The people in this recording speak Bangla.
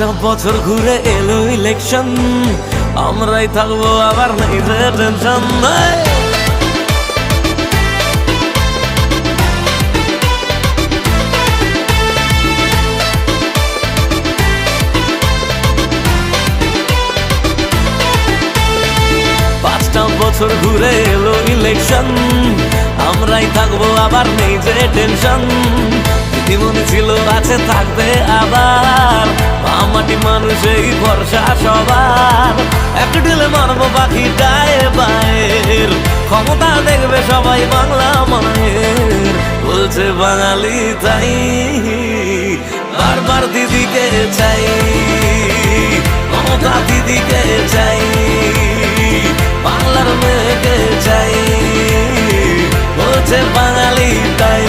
বছর ঘুরে এলো ইলেকশন, আমরাই থাকবো আবার নেই যে টেনশন। 5টা বছর ঘুরে এলো ইলেকশন, আমরাই থাকবো আবার নেই যে টেনশন। মনে ছিল আছে থাকবে আবার, মাটি মানুষই ভরসা সবার। এক ঢেলে মারবো বাকি গায়ে বায়ের, ক্ষমতা দেখবে সবাই বাংলা মায়ের। বলছে বাঙালি তাই বারবার দিদিকে চাই, মমতা দিদিকে চাই, বাংলার মেয়েকে চাই। বলছে বাঙালি তাই।